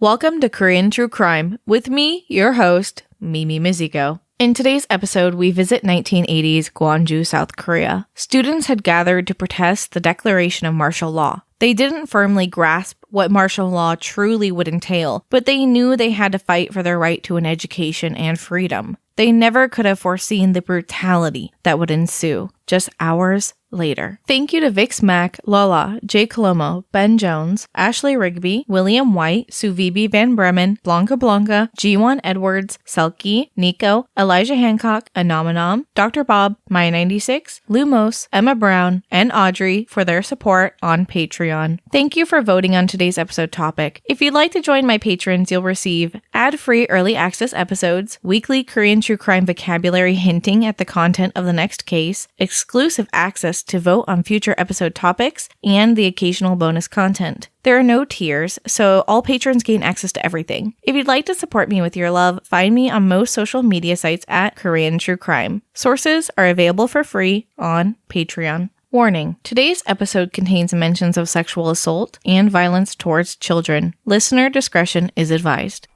Welcome to Korean True Crime with me, your host, Mimi Mizuko. In today's episode, we visit 1980s Gwangju, South Korea. Students had gathered to protest the declaration of martial law. They didn't firmly grasp what martial law truly would entail, but they knew they had to fight for their right to an education and freedom. They never could have foreseen the brutality that would ensue just hours later. Thank you to Vix Mack, Lola, Jay Colomo, Ben Jones, Ashley Rigby, William White, Suvibi Van Bremen, Blanca Blanca, Jiwon Edwards, Selkie, Nico, Elijah Hancock, Anomanom, Dr. Bob, Maya96, Lumos, Emma Brown, and Audrey for their support on Patreon. Thank you for voting on today's episode topic. If you'd like to join my patrons, you'll receive ad-free early access episodes, weekly Korean true crime vocabulary hinting at the content of the next case, exclusive access to vote on future episode topics, and the occasional bonus content. There are no tiers, so all patrons gain access to everything. If you'd like to support me with your love, find me on most social media sites at Korean True Crime. Sources are available for free on Patreon. Warning: today's episode contains mentions of sexual assault and violence towards children. Listener discretion is advised.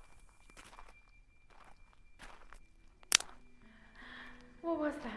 What was that?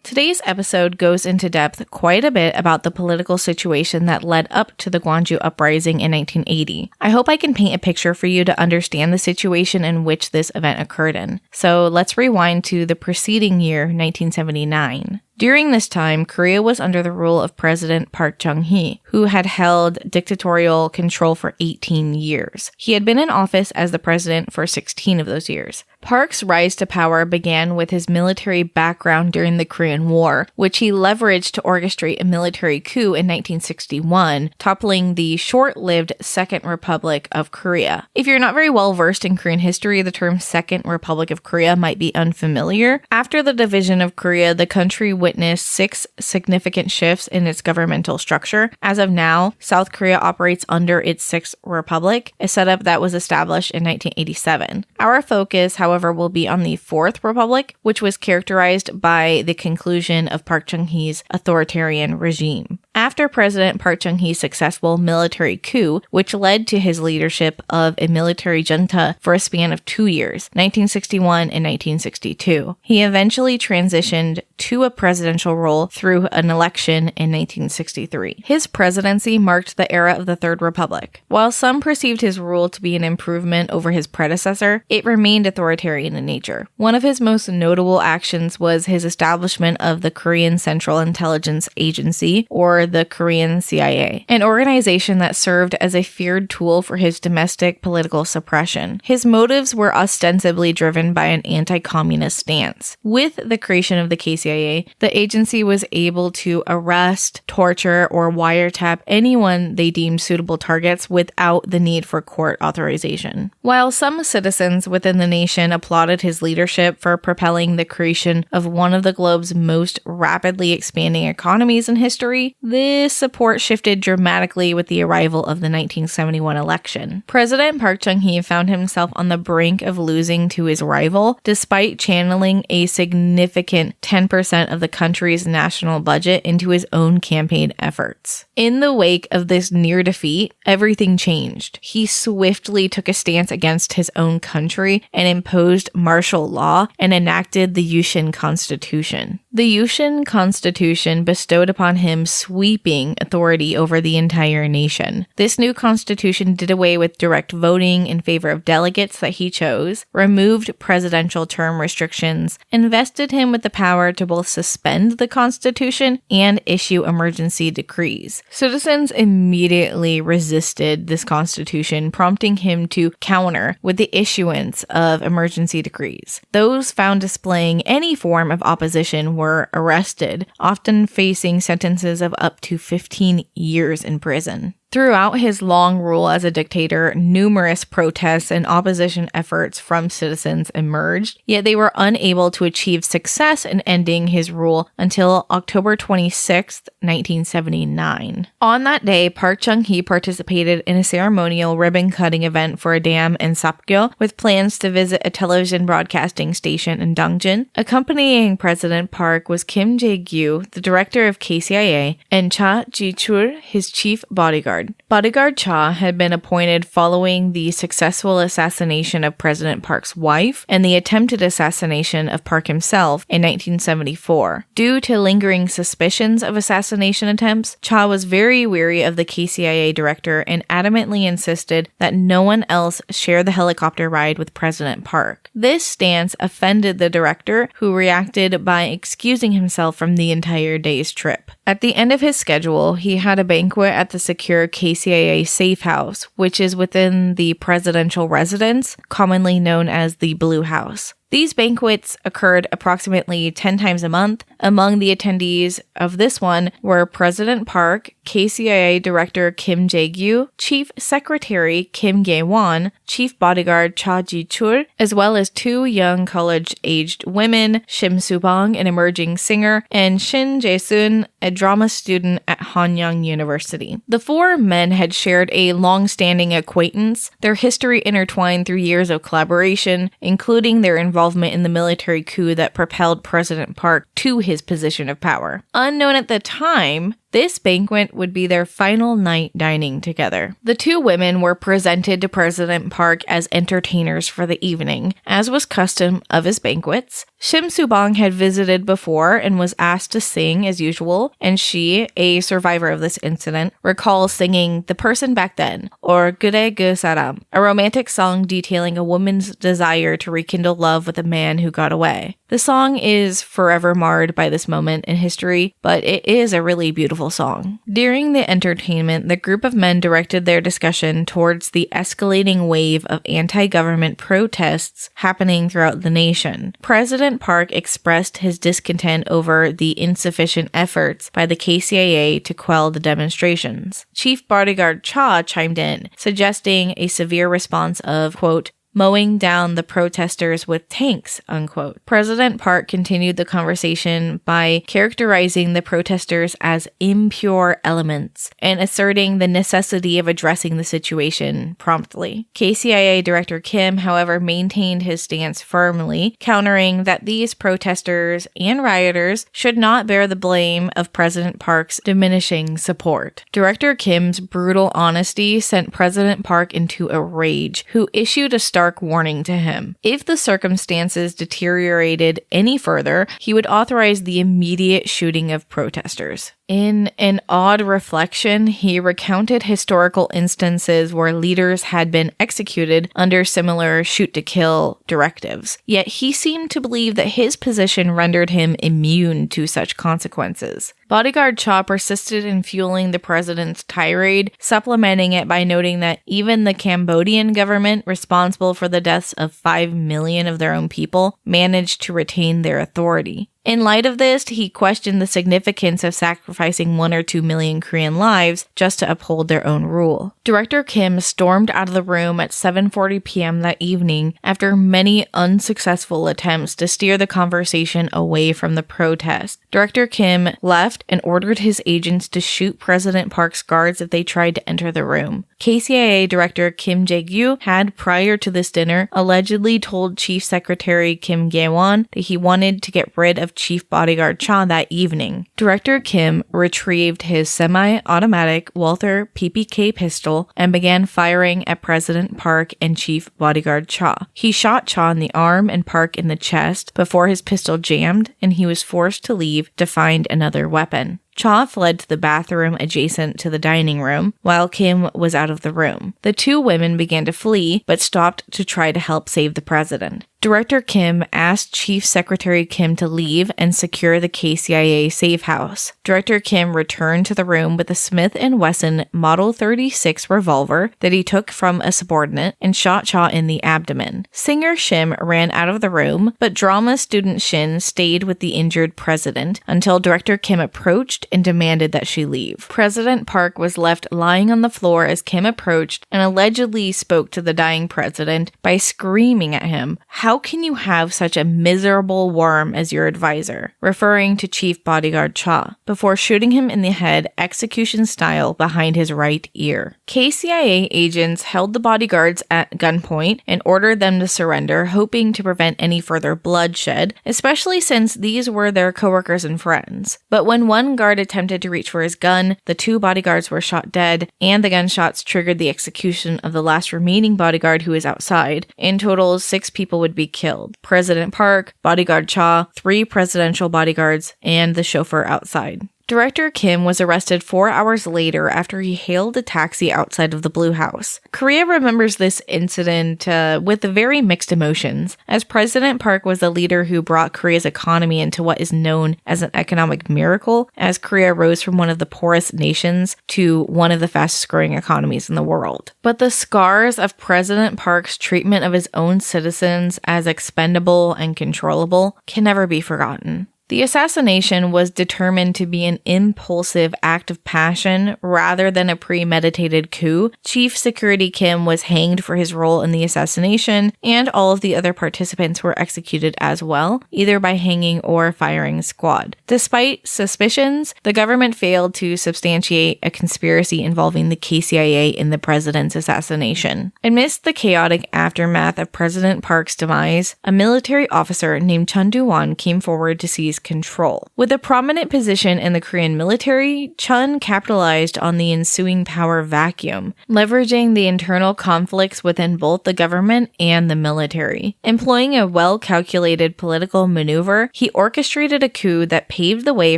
Today's episode goes into depth quite a bit about the political situation that led up to the Gwangju Uprising in 1980. I hope I can paint a picture for you to understand the situation in which this event occurred in. So let's rewind to the preceding year, 1979. During this time, Korea was under the rule of President Park Chung-hee, who had held dictatorial control for 18 years. He had been in office as the president for 16 of those years. Park's rise to power began with his military background during the Korean War, which he leveraged to orchestrate a military coup in 1961, toppling the short-lived Second Republic of Korea. If you're not very well versed in Korean history, the term Second Republic of Korea might be unfamiliar. After the division of Korea, the country witnessed 6 significant shifts in its governmental structure. As of now, South Korea operates under its Sixth Republic, a setup that was established in 1987. Our focus, however, will be on the Fourth Republic, which was characterized by the conclusion of Park Chung-hee's authoritarian regime. After President Park Chung-hee's successful military coup, which led to his leadership of a military junta for a span of 2 years, 1961 and 1962, he eventually transitioned to a presidential role through an election in 1963. His presidency marked the era of the Third Republic. While some perceived his rule to be an improvement over his predecessor, it remained authoritarian in nature. One of his most notable actions was his establishment of the Korean Central Intelligence Agency, or the Korean CIA, an organization that served as a feared tool for his domestic political suppression. His motives were ostensibly driven by an anti-communist stance. With the creation of the KCIA, the agency was able to arrest, torture, or wiretap anyone they deemed suitable targets without the need for court authorization. While some citizens within the nation applauded his leadership for propelling the creation of one of the globe's most rapidly expanding economies in history, this support shifted dramatically with the arrival of the 1971 election. President Park Chung-hee found himself on the brink of losing to his rival, despite channeling a significant 10% of the country's national budget into his own campaign efforts. In the wake of this near defeat, everything changed. He swiftly took a stance against his own country and imposed martial law and enacted the Yushin Constitution. The Yushin Constitution bestowed upon him sweeping authority over the entire nation. This new constitution did away with direct voting in favor of delegates that he chose, removed presidential term restrictions, invested him with the power to both suspend the constitution and issue emergency decrees. Citizens immediately resisted this constitution, prompting him to counter with the issuance of emergency decrees. Those found displaying any form of opposition were arrested, often facing sentences of up to 15 years in prison. Throughout his long rule as a dictator, numerous protests and opposition efforts from citizens emerged, yet they were unable to achieve success in ending his rule until October 26, 1979. On that day, Park Chung-hee participated in a ceremonial ribbon-cutting event for a dam in Sapgyo with plans to visit a television broadcasting station in Dongjin. Accompanying President Park was Kim Jae-gyu, the director of KCIA, and Cha Ji-chul, his chief bodyguard. Bodyguard Cha had been appointed following the successful assassination of President Park's wife and the attempted assassination of Park himself in 1974. Due to lingering suspicions of assassination attempts, Cha was very wary of the KCIA director and adamantly insisted that no one else share the helicopter ride with President Park. This stance offended the director, who reacted by excusing himself from the entire day's trip. At the end of his schedule, he had a banquet at the secure KCIA safe house, which is within the presidential residence, commonly known as the Blue House. These banquets occurred approximately 10 times a month. Among the attendees of this one were President Park, KCIA Director Kim Jae-gyu, Chief Secretary Kim Gae-won, Chief Bodyguard Cha Ji-chul, as well as two young college-aged women, Shim Soo-bong, an emerging singer, and Shin Jae-sun, a drama student at Hanyang University. The four men had shared a long-standing acquaintance, their history intertwined through years of collaboration, including their involvement in the military coup that propelled President Park to his position of power. Unknown at the time, this banquet would be their final night dining together. The two women were presented to President Park as entertainers for the evening, as was custom of his banquets. Shim Soo-bong had visited before and was asked to sing as usual, and she, a survivor of this incident, recalls singing The Person Back Then, or Gure Gu Saram, a romantic song detailing a woman's desire to rekindle love with a man who got away. The song is forever marred by this moment in history, but it is a really beautiful song. During the entertainment, the group of men directed their discussion towards the escalating wave of anti-government protests happening throughout the nation. President Park expressed his discontent over the insufficient efforts by the KCIA to quell the demonstrations. Chief Bodyguard Cha chimed in, suggesting a severe response of, quote, mowing down the protesters with tanks, unquote. President Park continued the conversation by characterizing the protesters as impure elements and asserting the necessity of addressing the situation promptly. KCIA Director Kim, however, maintained his stance firmly, countering that these protesters and rioters should not bear the blame of President Park's diminishing support. Director Kim's brutal honesty sent President Park into a rage, who issued a stark warning to him. If the circumstances deteriorated any further, he would authorize the immediate shooting of protesters. In an odd reflection, he recounted historical instances where leaders had been executed under similar shoot-to-kill directives. Yet he seemed to believe that his position rendered him immune to such consequences. Bodyguard Cha persisted in fueling the president's tirade, supplementing it by noting that even the Cambodian government, responsible for the deaths of 5 million of their own people, managed to retain their authority. In light of this, he questioned the significance of sacrificing 1 or 2 million Korean lives just to uphold their own rule. Director Kim stormed out of the room at 7:40 p.m. that evening after many unsuccessful attempts to steer the conversation away from the protest. Director Kim left and ordered his agents to shoot President Park's guards if they tried to enter the room. KCIA Director Kim Jae-gyu had, prior to this dinner, allegedly told Chief Secretary Kim Gae-won that he wanted to get rid of Chief Bodyguard Cha that evening. Director Kim retrieved his semi-automatic Walther PPK pistol and began firing at President Park and Chief Bodyguard Cha. He shot Cha in the arm and Park in the chest before his pistol jammed and he was forced to leave to find another weapon. Cha fled to the bathroom adjacent to the dining room, while Kim was out of the room. The two women began to flee, but stopped to try to help save the president. Director Kim asked Chief Secretary Kim to leave and secure the KCIA safe house. Director Kim returned to the room with a Smith & Wesson Model 36 revolver that he took from a subordinate and shot Cha in the abdomen. Singer Shim ran out of the room, but drama student Shin stayed with the injured president until Director Kim approached and demanded that she leave. President Park was left lying on the floor as Kim approached and allegedly spoke to the dying president by screaming at him, "How can you have such a miserable worm as your advisor?" referring to Chief Bodyguard Cha, before shooting him in the head execution style behind his right ear. KCIA agents held the bodyguards at gunpoint and ordered them to surrender, hoping to prevent any further bloodshed, especially since these were their coworkers and friends. But when one guard attempted to reach for his gun, the 2 bodyguards were shot dead, and the gunshots triggered the execution of the last remaining bodyguard who was outside. In total, 6 people would be killed: President Park, Bodyguard Cha, 3 presidential bodyguards, and the chauffeur outside. Director Kim was arrested 4 hours later after he hailed a taxi outside of the Blue House. Korea remembers this incident with very mixed emotions, as President Park was the leader who brought Korea's economy into what is known as an economic miracle, as Korea rose from one of the poorest nations to one of the fastest growing economies in the world. But the scars of President Park's treatment of his own citizens as expendable and controllable can never be forgotten. The assassination was determined to be an impulsive act of passion rather than a premeditated coup. Chief Security Kim was hanged for his role in the assassination, and all of the other participants were executed as well, either by hanging or firing squad. Despite suspicions, the government failed to substantiate a conspiracy involving the KCIA in the president's assassination. Amidst the chaotic aftermath of President Park's demise, a military officer named Chun Do-won came forward to seize control. With a prominent position in the Korean military, Chun capitalized on the ensuing power vacuum, leveraging the internal conflicts within both the government and the military. Employing a well-calculated political maneuver, he orchestrated a coup that paved the way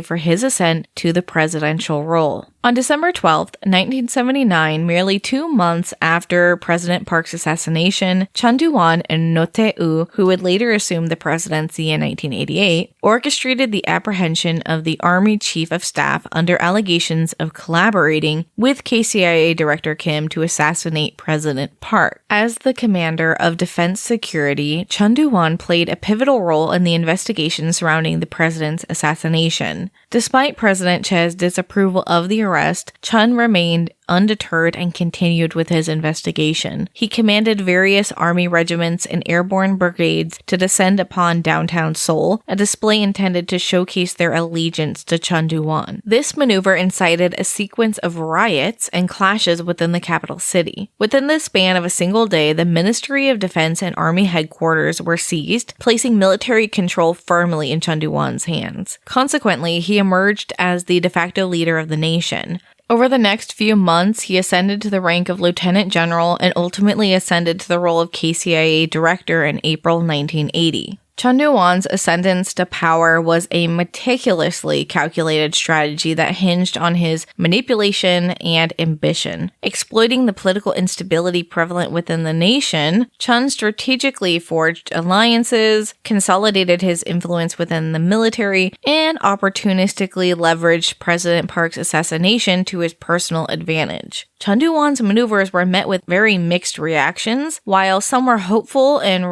for his ascent to the presidential role. On December 12, 1979, merely 2 months after President Park's assassination, Chun Do-won and Roh Tae-woo, who would later assume the presidency in 1988, orchestrated the apprehension of the Army Chief of Staff under allegations of collaborating with KCIA Director Kim to assassinate President Park. As the commander of defense security, Chun Do-won played a pivotal role in the investigation surrounding the president's assassination. Despite President Che's disapproval of the arrest, Chun remained undeterred and continued with his investigation. He commanded various army regiments and airborne brigades to descend upon downtown Seoul, a display intended to showcase their allegiance to Chun Do-won. This maneuver incited a sequence of riots and clashes within the capital city. Within the span of a single day, the Ministry of Defense and Army headquarters were seized, placing military control firmly in Chun Do-won's hands. Consequently, he emerged as the de facto leader of the nation. Over the next few months, he ascended to the rank of lieutenant general and ultimately ascended to the role of KCIA director in April 1980. Chun Do-won's ascendance to power was a meticulously calculated strategy that hinged on his manipulation and ambition. Exploiting the political instability prevalent within the nation, Chun strategically forged alliances, consolidated his influence within the military, and opportunistically leveraged President Park's assassination to his personal advantage. Chun Do-won's maneuvers were met with very mixed reactions. While some were hopeful and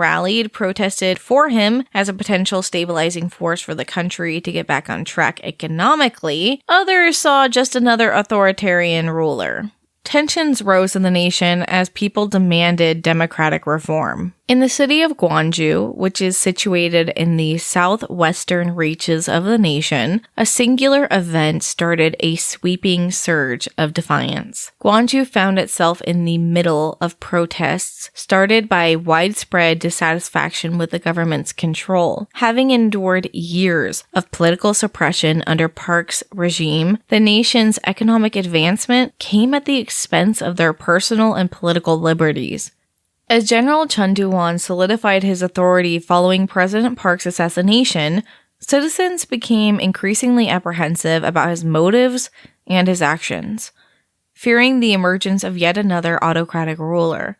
protested for him as a potential stabilizing force for the country to get back on track economically, others saw just another authoritarian ruler. Tensions rose in the nation as people demanded democratic reform. In the city of Gwangju, which is situated in the southwestern reaches of the nation, a singular event started a sweeping surge of defiance. Gwangju found itself in the middle of protests started by widespread dissatisfaction with the government's control. Having endured years of political suppression under Park's regime, the nation's economic advancement came at the expense of their personal and political liberties. As General Chun Do-won solidified his authority following President Park's assassination, citizens became increasingly apprehensive about his motives and his actions, fearing the emergence of yet another autocratic ruler.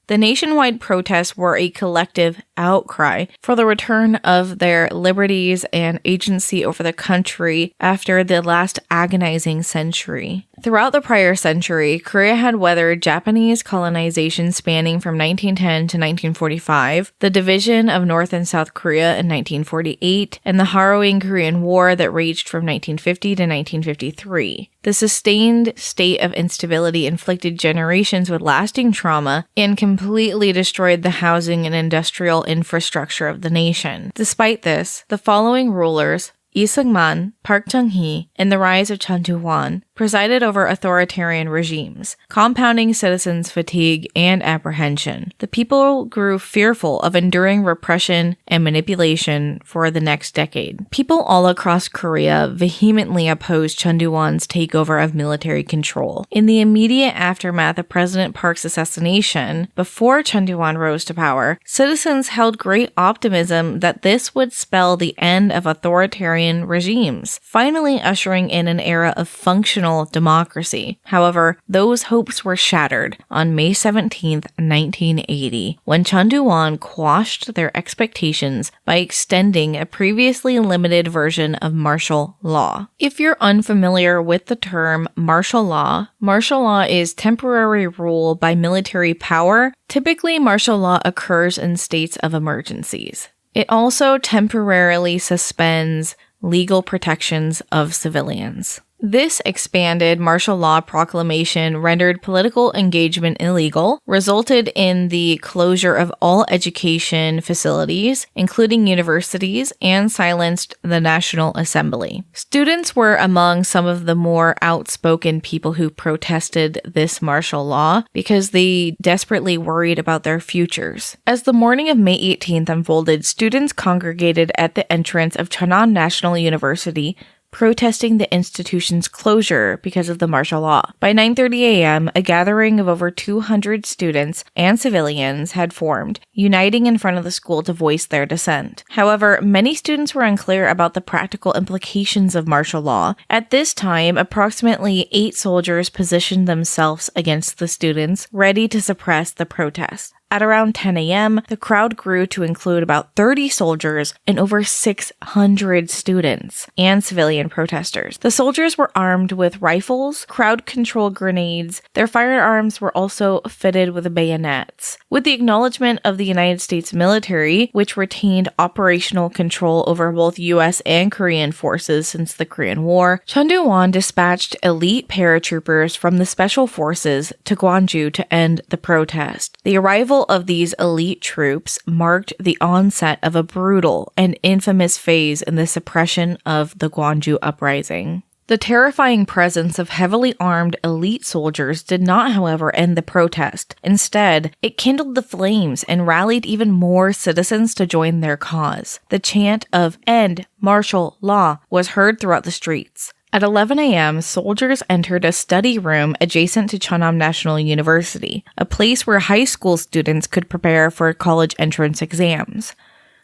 The nationwide protests were a collective outcry for the return of their liberties and agency over the country after the last agonizing century. Throughout the prior century, Korea had weathered Japanese colonization spanning from 1910 to 1945, the division of North and South Korea in 1948, and the harrowing Korean War that raged from 1950 to 1953. The sustained state of instability inflicted generations with lasting trauma and completely destroyed the housing and industrial infrastructure of the nation. Despite this, the following rulers, Lee Seung-man, Park Chung-hee, and the rise of Chun Doo-hwan, presided over authoritarian regimes, compounding citizens' fatigue and apprehension. The people grew fearful of enduring repression and manipulation for the next decade. People all across Korea vehemently opposed Chun Doo-hwan's takeover of military control. In the immediate aftermath of President Park's assassination, before Chun Doo-hwan rose to power, citizens held great optimism that this would spell the end of authoritarian regimes, finally ushering in an era of functional democracy. However, those hopes were shattered on May 17, 1980, when Chun Doo-hwan quashed their expectations by extending a previously limited version of martial law. If you're unfamiliar with the term martial law is temporary rule by military power. Typically, martial law occurs in states of emergencies. It also temporarily suspends legal protections of civilians. This expanded martial law proclamation rendered political engagement illegal, resulted in the closure of all education facilities, including universities, and silenced the National Assembly. Students were among some of the more outspoken people who protested this martial law because they desperately worried about their futures. As the morning of May 18th unfolded, students congregated at the entrance of Cheonan National University, protesting the institution's closure because of the martial law. By 9:30 a.m., a gathering of over 200 students and civilians had formed, uniting in front of the school to voice their dissent. However, many students were unclear about the practical implications of martial law. At this time, approximately 8 soldiers positioned themselves against the students, ready to suppress the protest. At around 10 a.m., the crowd grew to include about 30 soldiers and over 600 students and civilian protesters. The soldiers were armed with rifles, crowd control grenades. Their firearms were also fitted with bayonets. With the acknowledgement of the United States military, which retained operational control over both U.S. and Korean forces since the Korean War, Chun Doo-hwan dispatched elite paratroopers from the special forces to Gwangju to end the protest. The arrival of these elite troops marked the onset of a brutal and infamous phase in the suppression of the Gwangju Uprising. The terrifying presence of heavily armed elite soldiers did not, however, end the protest. Instead, it kindled the flames and rallied even more citizens to join their cause. The chant of "End Martial Law" was heard throughout the streets. At 11 a.m., soldiers entered a study room adjacent to Cheonan National University, a place where high school students could prepare for college entrance exams.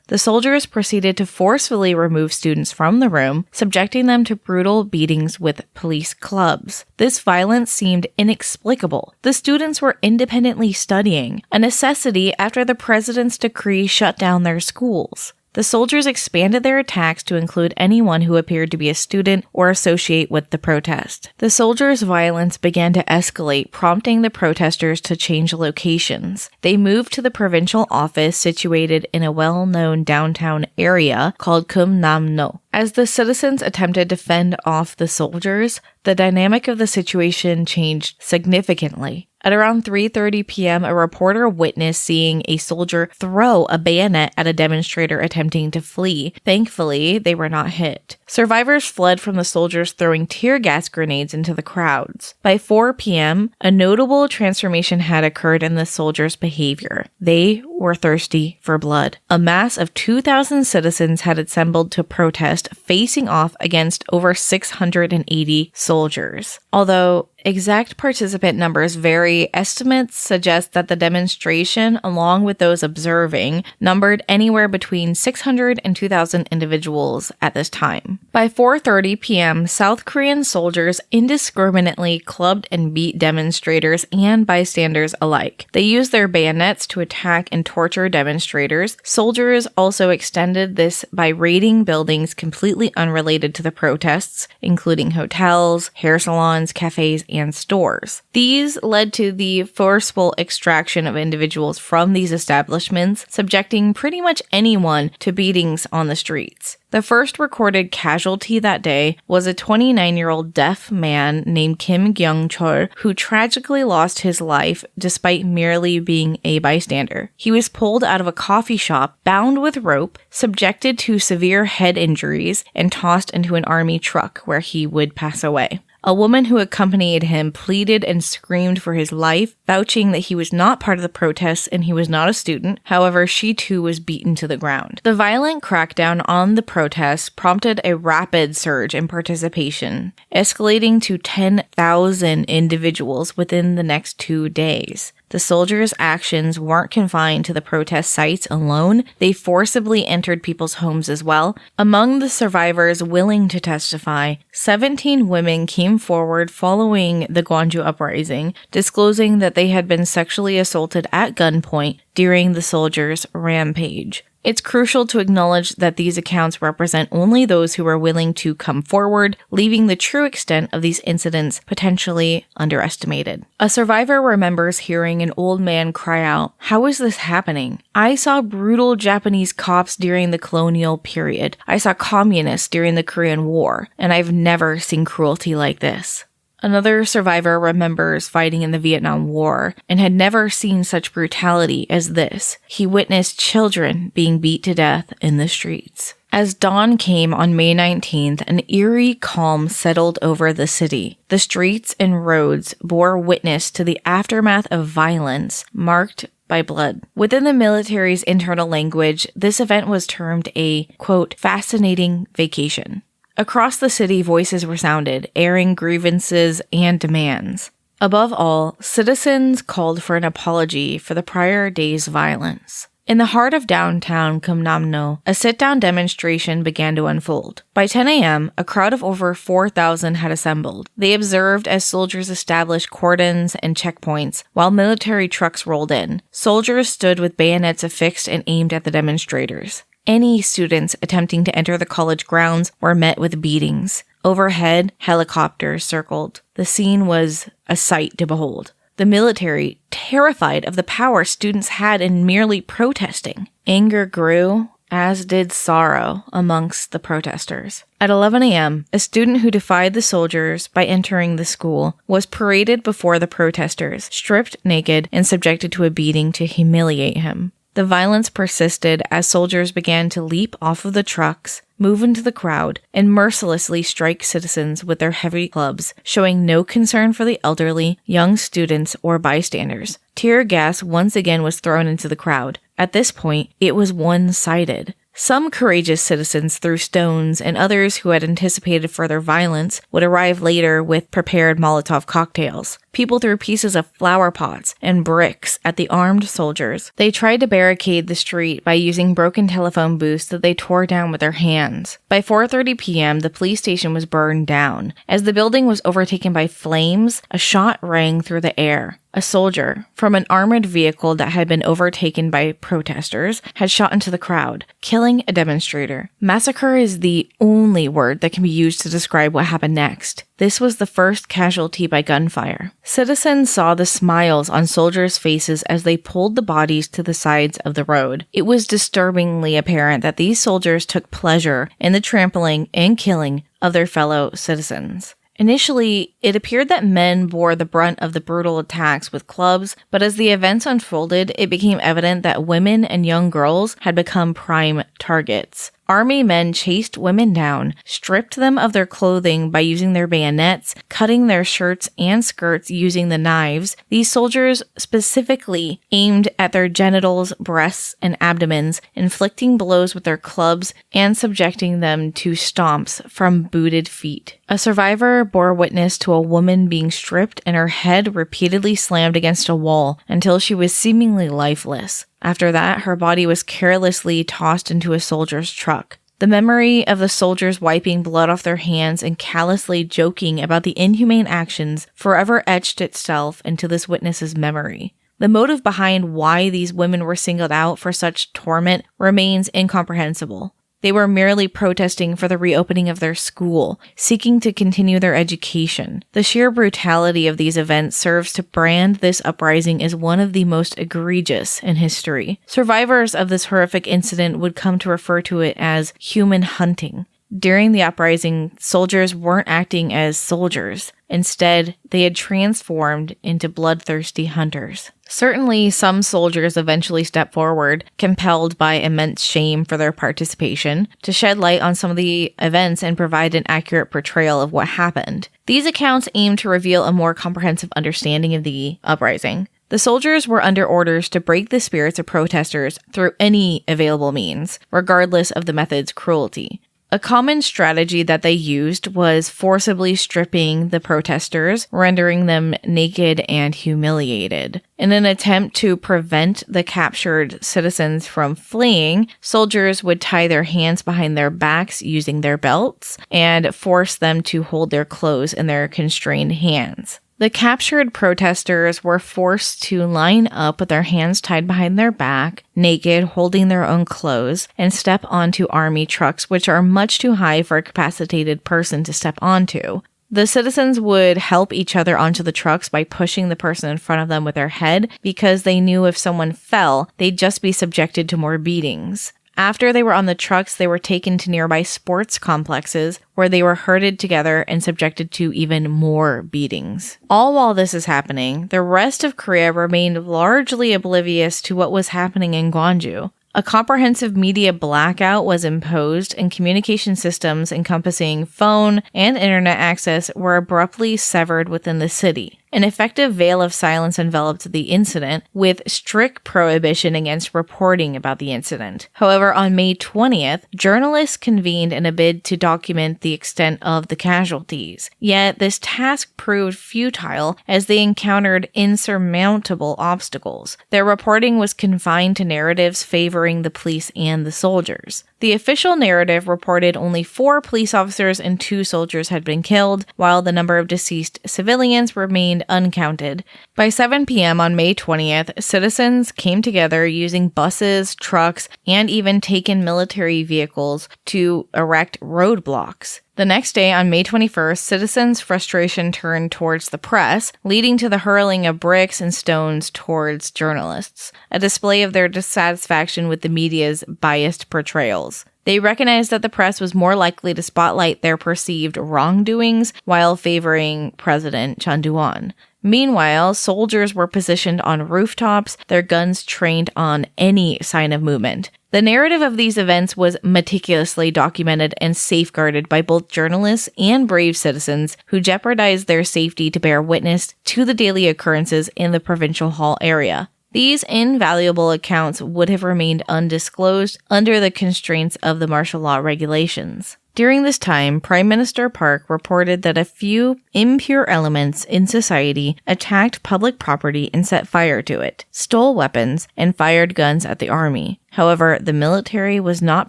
The soldiers proceeded to forcefully remove students from the room, subjecting them to brutal beatings with police clubs. This violence seemed inexplicable. The students were independently studying, a necessity after the president's decree shut down their schools. The soldiers expanded their attacks to include anyone who appeared to be a student or associate with the protest. The soldiers' violence began to escalate, prompting the protesters to change locations. They moved to the provincial office situated in a well-known downtown area called Kumnam-no. As the citizens attempted to fend off the soldiers, the dynamic of the situation changed significantly. At around 3:30 p.m., a reporter witnessed seeing a soldier throw a bayonet at a demonstrator attempting to flee. Thankfully, they were not hit. Survivors fled from the soldiers throwing tear gas grenades into the crowds. By 4 p.m., a notable transformation had occurred in the soldiers' behavior. They were thirsty for blood. A mass of 2,000 citizens had assembled to protest, facing off against over 680 soldiers. Although Exact participant numbers vary. Estimates suggest that the demonstration, along with those observing, numbered anywhere between 600 and 2,000 individuals at this time. By 4:30 p.m., South Korean soldiers indiscriminately clubbed and beat demonstrators and bystanders alike. They used their bayonets to attack and torture demonstrators. Soldiers also extended this by raiding buildings completely unrelated to the protests, including hotels, hair salons, cafes, and stores. These led to the forceful extraction of individuals from these establishments, subjecting pretty much anyone to beatings on the streets. The first recorded casualty that day was a 29-year-old deaf man named Kim Kyung-chol, who tragically lost his life despite merely being a bystander. He was pulled out of a coffee shop, bound with rope, subjected to severe head injuries, and tossed into an army truck where he would pass away. A woman who accompanied him pleaded and screamed for his life, vouching that he was not part of the protests and he was not a student. However, she too was beaten to the ground. The violent crackdown on the protests prompted a rapid surge in participation, escalating to 10,000 individuals within the next 2 days. The soldiers' actions weren't confined to the protest sites alone. They forcibly entered people's homes as well. Among the survivors willing to testify, 17 women came forward following the Gwangju Uprising, disclosing that they had been sexually assaulted at gunpoint during the soldiers' rampage. It's crucial to acknowledge that these accounts represent only those who were willing to come forward, leaving the true extent of these incidents potentially underestimated. A survivor remembers hearing an old man cry out, "How is this happening? I saw brutal Japanese cops during the colonial period. I saw communists during the Korean War, and I've never seen cruelty like this." Another survivor remembers fighting in the Vietnam War and had never seen such brutality as this. He witnessed children being beat to death in the streets. As dawn came on May 19th, an eerie calm settled over the city. The streets and roads bore witness to the aftermath of violence marked by blood. Within the military's internal language, this event was termed a, quote, fascinating vacation. Across the city, voices were sounded, airing grievances and demands. Above all, citizens called for an apology for the prior day's violence. In the heart of downtown Kumnamno, a sit-down demonstration began to unfold. By 10 a.m., a crowd of over 4,000 had assembled. They observed as soldiers established cordons and checkpoints, while military trucks rolled in. Soldiers stood with bayonets affixed and aimed at the demonstrators. Any students attempting to enter the college grounds were met with beatings. Overhead, helicopters circled. The scene was a sight to behold. The military, terrified of the power students had in merely protesting. Anger grew, as did sorrow amongst the protesters. At 11 a.m., a student who defied the soldiers by entering the school was paraded before the protesters, stripped naked, and subjected to a beating to humiliate him. The violence persisted as soldiers began to leap off of the trucks, move into the crowd, and mercilessly strike citizens with their heavy clubs, showing no concern for the elderly, young students, or bystanders. Tear gas once again was thrown into the crowd. At this point, it was one-sided. Some courageous citizens threw stones, and others who had anticipated further violence would arrive later with prepared Molotov cocktails. People threw pieces of flower pots and bricks at the armed soldiers. They tried to barricade the street by using broken telephone booths that they tore down with their hands. By 4:30 p.m., the police station was burned down. As the building was overtaken by flames, a shot rang through the air. A soldier, from an armored vehicle that had been overtaken by protesters, had shot into the crowd, killing a demonstrator. Massacre is the only word that can be used to describe what happened next. This was the first casualty by gunfire. Citizens saw the smiles on soldiers' faces as they pulled the bodies to the sides of the road. It was disturbingly apparent that these soldiers took pleasure in the trampling and killing of their fellow citizens. Initially, it appeared that men bore the brunt of the brutal attacks with clubs, but as the events unfolded, it became evident that women and young girls had become prime targets. Army men chased women down, stripped them of their clothing by using their bayonets, cutting their shirts and skirts using the knives. These soldiers specifically aimed at their genitals, breasts, and abdomens, inflicting blows with their clubs and subjecting them to stomps from booted feet. A survivor bore witness to a woman being stripped and her head repeatedly slammed against a wall until she was seemingly lifeless. After that, her body was carelessly tossed into a soldier's truck. The memory of the soldiers wiping blood off their hands and callously joking about the inhumane actions forever etched itself into this witness's memory. The motive behind why these women were singled out for such torment remains incomprehensible. They were merely protesting for the reopening of their school, seeking to continue their education. The sheer brutality of these events serves to brand this uprising as one of the most egregious in history. Survivors of this horrific incident would come to refer to it as human hunting. During the uprising, soldiers weren't acting as soldiers. Instead, they had transformed into bloodthirsty hunters. Certainly, some soldiers eventually stepped forward, compelled by immense shame for their participation, to shed light on some of the events and provide an accurate portrayal of what happened. These accounts aim to reveal a more comprehensive understanding of the uprising. The soldiers were under orders to break the spirits of protesters through any available means, regardless of the method's cruelty. A common strategy that they used was forcibly stripping the protesters, rendering them naked and humiliated. In an attempt to prevent the captured citizens from fleeing, soldiers would tie their hands behind their backs using their belts and force them to hold their clothes in their constrained hands. The captured protesters were forced to line up with their hands tied behind their back, naked, holding their own clothes, and step onto army trucks, which are much too high for a capacitated person to step onto. The citizens would help each other onto the trucks by pushing the person in front of them with their head because they knew if someone fell, they'd just be subjected to more beatings. After they were on the trucks, they were taken to nearby sports complexes where they were herded together and subjected to even more beatings. All while this is happening, the rest of Korea remained largely oblivious to what was happening in Gwangju. A comprehensive media blackout was imposed, and communication systems encompassing phone and internet access were abruptly severed within the city. An effective veil of silence enveloped the incident, with strict prohibition against reporting about the incident. However, on May 20th, journalists convened in a bid to document the extent of the casualties. Yet, this task proved futile as they encountered insurmountable obstacles. Their reporting was confined to narratives favoring the police and the soldiers. The official narrative reported only 4 police officers and 2 soldiers had been killed, while the number of deceased civilians remained uncounted. By 7 p.m. on May 20th, citizens came together using buses, trucks, and even taken military vehicles to erect roadblocks. The next day, on May 21st, citizens' frustration turned towards the press, leading to the hurling of bricks and stones towards journalists, a display of their dissatisfaction with the media's biased portrayals. They recognized that the press was more likely to spotlight their perceived wrongdoings while favoring President Chun Doo-won. Meanwhile, soldiers were positioned on rooftops, their guns trained on any sign of movement. The narrative of these events was meticulously documented and safeguarded by both journalists and brave citizens who jeopardized their safety to bear witness to the daily occurrences in the provincial hall area. These invaluable accounts would have remained undisclosed under the constraints of the martial law regulations. During this time, Prime Minister Park reported that a few impure elements in society attacked public property and set fire to it, stole weapons, and fired guns at the army. However, the military was not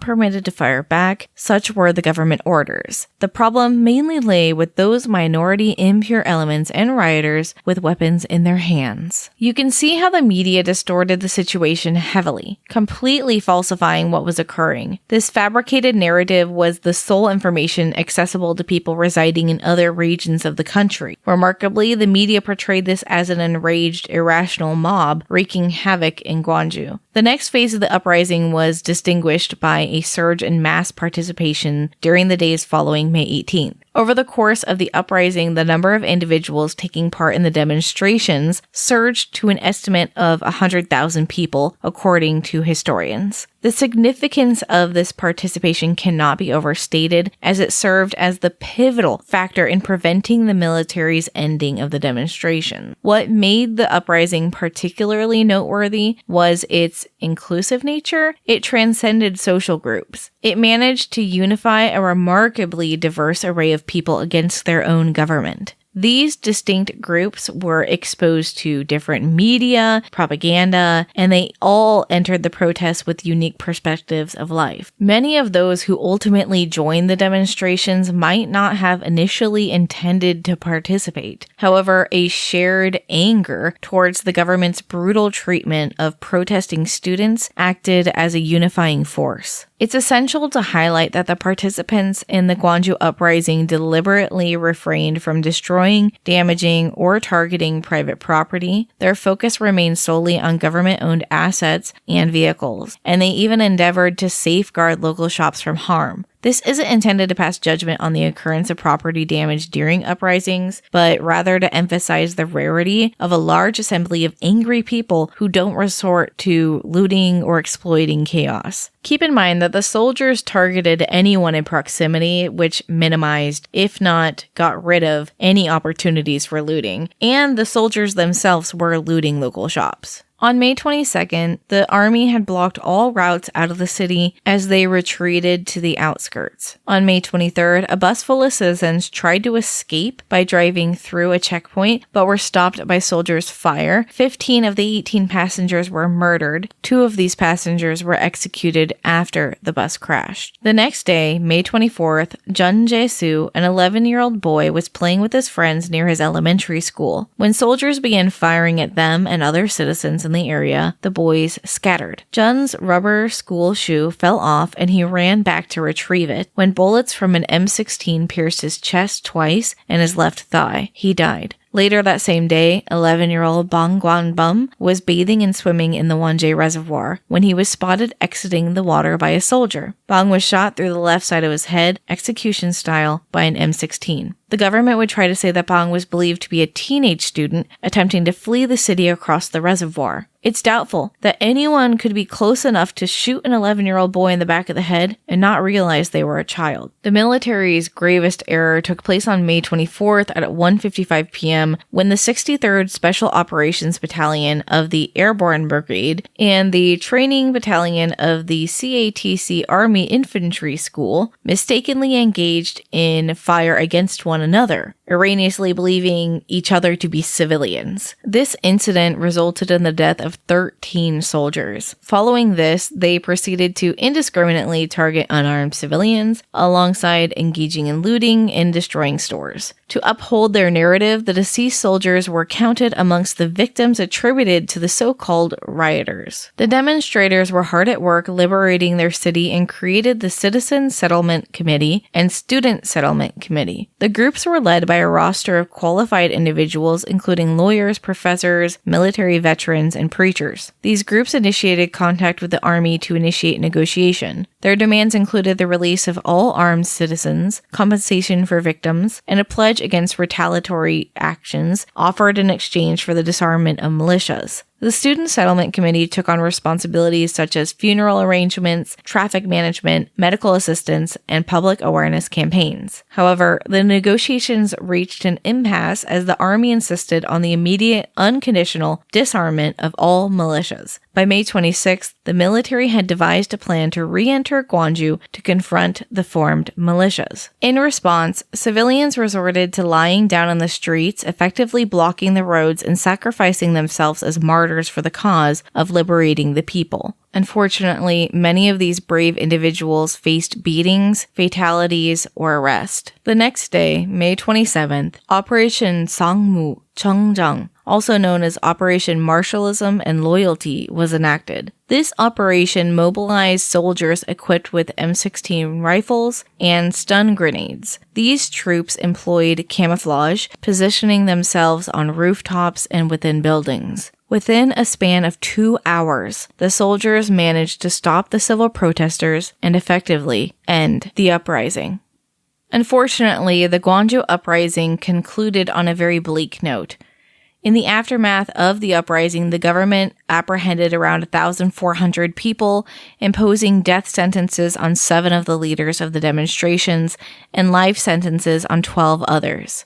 permitted to fire back. Such were the government orders. The problem mainly lay with those minority impure elements and rioters with weapons in their hands. You can see how the media distorted the situation heavily, completely falsifying what was occurring. This fabricated narrative was the sole information accessible to people residing in other regions of the country. Remarkably, the media portrayed this as an enraged, irrational mob wreaking havoc in Gwangju. The next phase of the uprising was distinguished by a surge in mass participation during the days following May 18th. Over the course of the uprising, the number of individuals taking part in the demonstrations surged to an estimate of 100,000 people, according to historians. The significance of this participation cannot be overstated, as it served as the pivotal factor in preventing the military's ending of the demonstration. What made the uprising particularly noteworthy was its inclusive nature. It transcended social groups. It managed to unify a remarkably diverse array of people against their own government. These distinct groups were exposed to different media, propaganda, and they all entered the protests with unique perspectives of life. Many of those who ultimately joined the demonstrations might not have initially intended to participate. However, a shared anger towards the government's brutal treatment of protesting students acted as a unifying force. It's essential to highlight that the participants in the Gwangju Uprising deliberately refrained from destroying, damaging, or targeting private property. Their focus remained solely on government-owned assets and vehicles, and they even endeavored to safeguard local shops from harm. This isn't intended to pass judgment on the occurrence of property damage during uprisings, but rather to emphasize the rarity of a large assembly of angry people who don't resort to looting or exploiting chaos. Keep in mind that the soldiers targeted anyone in proximity, which minimized, if not got rid of, any opportunities for looting, and the soldiers themselves were looting local shops. On May 22nd, the army had blocked all routes out of the city as they retreated to the outskirts. On May 23rd, a bus full of citizens tried to escape by driving through a checkpoint, but were stopped by soldiers' fire. 15 of the 18 passengers were murdered. 2 of these passengers were executed after the bus crashed. The next day, May 24th, Jun Jae-soo, an 11-year-old boy, was playing with his friends near his elementary school. When soldiers began firing at them and other citizens in the area, the boys scattered. Jun's rubber school shoe fell off and he ran back to retrieve it when bullets from an M16 pierced his chest twice and his left thigh. He died. Later that same day, 11-year-old Bang Gwan-bum was bathing and swimming in the Wonjae Reservoir when he was spotted exiting the water by a soldier. Bang was shot through the left side of his head, execution style, by an M16. The government would try to say that Bang was believed to be a teenage student attempting to flee the city across the reservoir. It's doubtful that anyone could be close enough to shoot an 11-year-old boy in the back of the head and not realize they were a child. The military's gravest error took place on May 24th at 1:55 p.m. when the 63rd Special Operations Battalion of the Airborne Brigade and the Training Battalion of the CATC Army Infantry School mistakenly engaged in fire against one another, erroneously believing each other to be civilians. This incident resulted in the death of 13 soldiers. Following this, they proceeded to indiscriminately target unarmed civilians, alongside engaging in looting and destroying stores. To uphold their narrative, the deceased soldiers were counted amongst the victims attributed to the so-called rioters. The demonstrators were hard at work liberating their city and created the Citizen Settlement Committee and Student Settlement Committee. The groups were led by a roster of qualified individuals, including lawyers, professors, military veterans, and preachers. These groups initiated contact with the army to initiate negotiation. Their demands included the release of all armed citizens, compensation for victims, and a pledge against retaliatory actions offered in exchange for the disarmament of militias. The Student Settlement Committee took on responsibilities such as funeral arrangements, traffic management, medical assistance, and public awareness campaigns. However, the negotiations reached an impasse as the army insisted on the immediate, unconditional disarmament of all militias. By May 26th, the military had devised a plan to re-enter Gwangju to confront the formed militias. In response, civilians resorted to lying down on the streets, effectively blocking the roads and sacrificing themselves as martyrs for the cause of liberating the people. Unfortunately, many of these brave individuals faced beatings, fatalities, or arrest. The next day, May 27th, Operation Sangmu Cheongjang, also known as Operation Martialism and Loyalty, was enacted. This operation mobilized soldiers equipped with M16 rifles and stun grenades. These troops employed camouflage, positioning themselves on rooftops and within buildings. Within a span of 2 hours, the soldiers managed to stop the civil protesters and effectively end the uprising. Unfortunately, the Gwangju Uprising concluded on a very bleak note. In the aftermath of the uprising, the government apprehended around 1,400 people, imposing death sentences on 7 of the leaders of the demonstrations and life sentences on 12 others.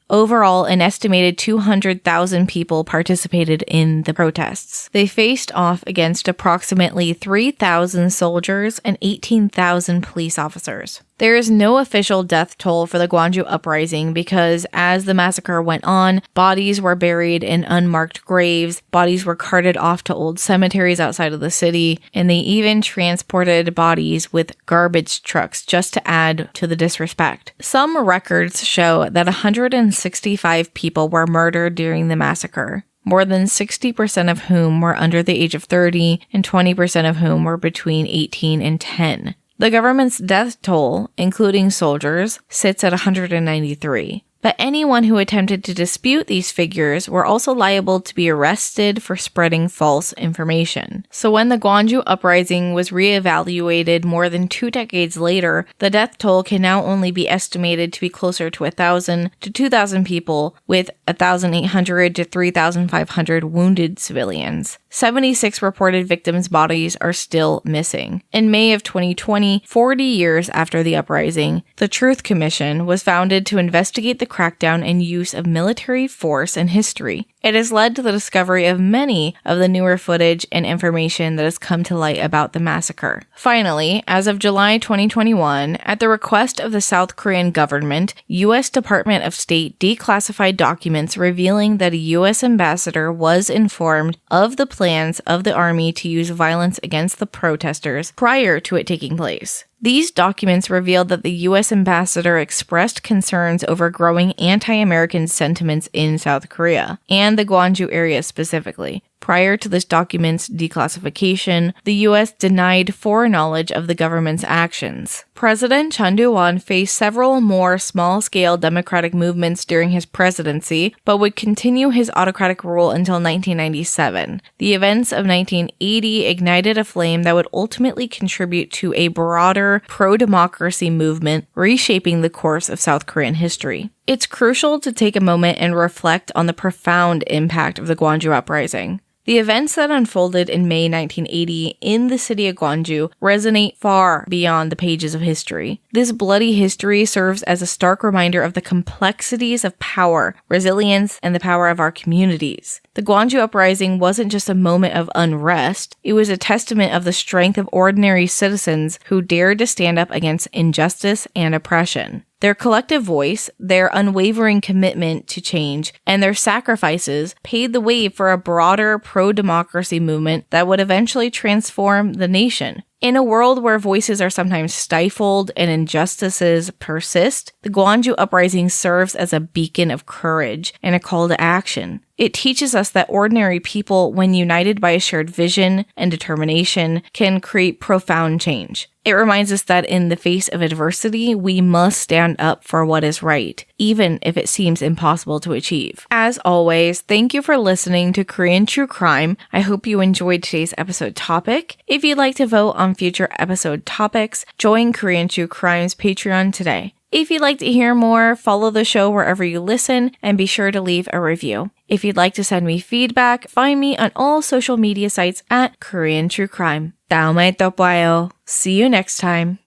Overall, an estimated 200,000 people participated in the protests. They faced off against approximately 3,000 soldiers and 18,000 police officers. There is no official death toll for the Gwangju Uprising because as the massacre went on, bodies were buried in unmarked graves, bodies were carted off to old cemeteries outside of the city, and they even transported bodies with garbage trucks just to add to the disrespect. Some records show that 165 people were murdered during the massacre, more than 60% of whom were under the age of 30 and 20% of whom were between 18 and 10. The government's death toll, including soldiers, sits at 193. But anyone who attempted to dispute these figures were also liable to be arrested for spreading false information. So when the Gwangju Uprising was reevaluated more than 2 decades later, the death toll can now only be estimated to be closer to 1,000 to 2,000 people, with 1,800 to 3,500 wounded civilians. 76 reported victims' bodies are still missing. In May of 2020, 40 years after the uprising, the Truth Commission was founded to investigate the crackdown and use of military force in history. It has led to the discovery of many of the newer footage and information that has come to light about the massacre. Finally, as of July 2021, at the request of the South Korean government, U.S. Department of State declassified documents revealing that a U.S. ambassador was informed of the plans of the army to use violence against the protesters prior to it taking place. These documents revealed that the U.S. ambassador expressed concerns over growing anti-American sentiments in South Korea, and the Gwangju area specifically. Prior to this document's declassification, the U.S. denied foreknowledge of the government's actions. President Chun Doo-won faced several more small-scale democratic movements during his presidency, but would continue his autocratic rule until 1997. The events of 1980 ignited a flame that would ultimately contribute to a broader pro-democracy movement, reshaping the course of South Korean history. It's crucial to take a moment and reflect on the profound impact of the Gwangju Uprising. The events that unfolded in May 1980 in the city of Gwangju resonate far beyond the pages of history. This bloody history serves as a stark reminder of the complexities of power, resilience, and the power of our communities. The Gwangju Uprising wasn't just a moment of unrest, it was a testament of the strength of ordinary citizens who dared to stand up against injustice and oppression. Their collective voice, their unwavering commitment to change, and their sacrifices paved the way for a broader pro-democracy movement that would eventually transform the nation. In a world where voices are sometimes stifled and injustices persist, the Gwangju Uprising serves as a beacon of courage and a call to action. It teaches us that ordinary people, when united by a shared vision and determination, can create profound change. It reminds us that in the face of adversity, we must stand up for what is right, even if it seems impossible to achieve. As always, thank you for listening to Korean True Crime. I hope you enjoyed today's episode topic. If you'd like to vote on future episode topics, join Korean True Crime's Patreon today. If you'd like to hear more, follow the show wherever you listen and be sure to leave a review. If you'd like to send me feedback, find me on all social media sites at Korean True Crime. 다음에 또 봐요. See you next time.